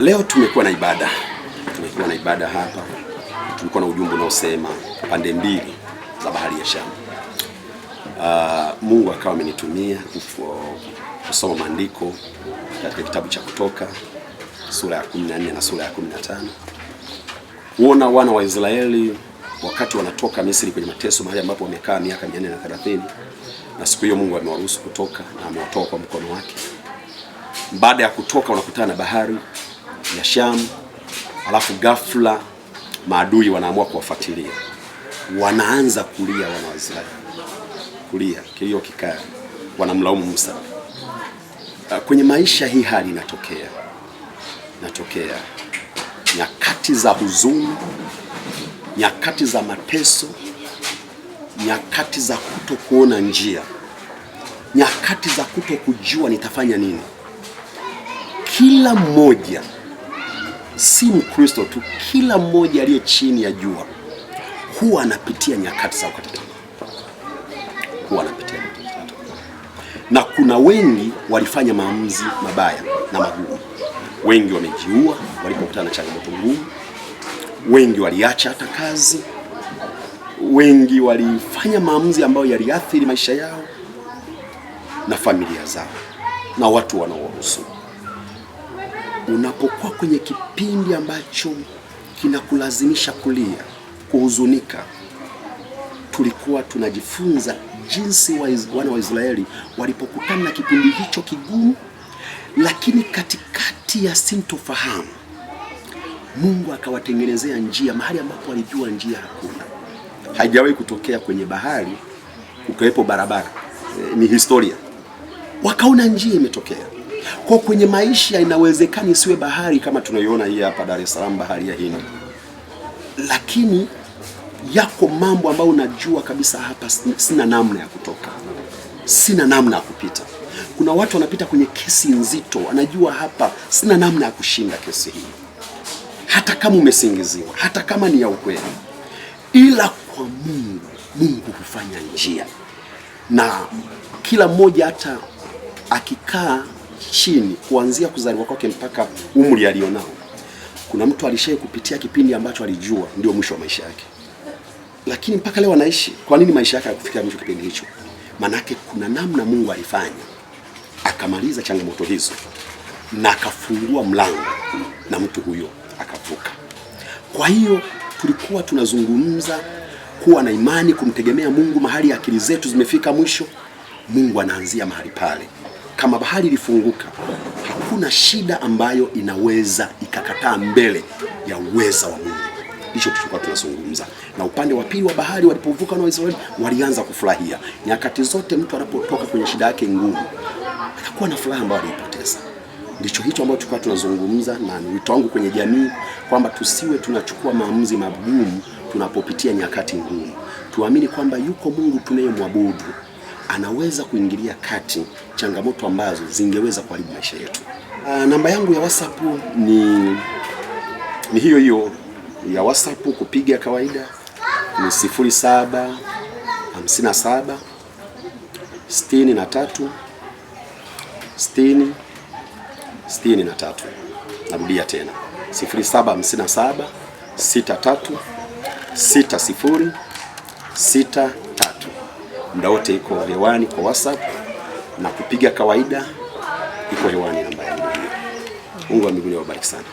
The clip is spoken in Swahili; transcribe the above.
Leo tumekuwa na ibada hapa. Tulikuwa na ujumbe unaosema pande mbili za bahari ya Shamu. Mungu akawa amenitumia kusoma maandiko katika kitabu cha Kutoka sura ya 14 na sura ya 15. Kuona wana wa Israeli wakati wanatoka Misri kwenye mateso, mahali ambapo wamekaa miaka 430, na siku hiyo Mungu amewaruhusu kutoka na amewatoa kwa mkono wake. Baada ya kutoka wanakutana na bahari ya Shamu, alafu ghafla maadui wanaamua kuwafuatilia. Wanaanza kulia wana wa Israeli. Kulia, kilio kikali. Wanamlaumu Musa. Kwenye maisha hii hali inatokea nyakati za huzuni, nyakati za mateso, nyakati za kutokuona njia, nyakati za kutokujua nitafanya nini. Kila mmoja, si Mkristo tu, kila mmoja aliye chini ya jua huwa anapitia nyakati za kukata tamaa. Na kuna wengi walifanya maamuzi mabaya na magumu. Wengi wamejiua walipokutana na changamoto ngumu. Wengi waliacha hata kazi. Wengi walifanya maamuzi ambayo yaliathiri maisha yao na familia zao na watu wanaowahusu. Unapokuwa kwenye kipindi ambacho kinakulazimisha kulia, kuhuzunika, tulikuwa tunajifunza jinsi wana wa Israeli walipokutana na kipindi hicho kigumu, lakini katikati ya sintofahamu Mungu akawatengenezea njia mahali ambapo walijua njia hakuna. Haijawahi kutokea kwenye bahari kukawepo barabara. Ni historia. Wakaona njia imetokea. Kwa kwenye maisha inawezekani siwe bahari kama tunayoona hii hapa Dar es Salaam, bahari ya Hindi. Lakini yako mambo ambayo unajua kabisa hapa sina namna ya kutoka. Sina namna ya kupita. Kuna watu wanapita kwenye kesi nzito, anajua hapa sina namna ya kushinda kesi hii. Hata kama umesingiziwa, hata kama ni ya ukweli. Ila kwa Mungu hufanya njia. Na kila mmoja hata akikaa chini kuanzia kuzaliwa kwake mpaka umri alionao, kuna mtu alishaye kupitia kipindi ambacho alijua ndio mwisho wa maisha yake, lakini mpaka leo anaishi. Kwa nini maisha yake hayakufikia mwisho kipindi hicho? Manake kuna namna Mungu alifanya akamaliza changamoto hizo na akafungua mlango na mtu huyo akavuka. Kwa hiyo tulikuwa tunazungumza kuwa na imani, kumtegemea Mungu mahali akili zetu zimefika mwisho. Mungu anaanzia mahali pale. Kama bahari ilifunguka, hakuna shida ambayo inaweza ikakataa mbele ya uweza wa Mungu. Hicho tulikuwa tunazungumza. Na upande wa pili wa bahari walipovuka na Waisraeli walianza kufurahia. Nyakati zote mtu anapotoka kwenye shida yake ngumu, anakuwa na furaha ambayo alipoteza. Ndicho hicho ambacho tulikuwa tunazungumza, na wito wangu kwenye jamii kwamba tusiwe tunachukua maamuzi magumu tunapopitia nyakati ngumu. Tuamini kwamba yuko Mungu tunayemwabudu, anaweza kuingilia kati changamoto ambazo zingeweza kuharibu maisha yetu. Namba yangu ya WhatsApp ni hiyo ya WhatsApp kupiga kawaida ni 0757 63 60 63. Narudia tena 0757 63 60 63. Muda wote iko hewani kwa WhatsApp, na kupiga kawaida iko hewani namba yangu hiyo. Mungu wa mbinguni awabariki sana.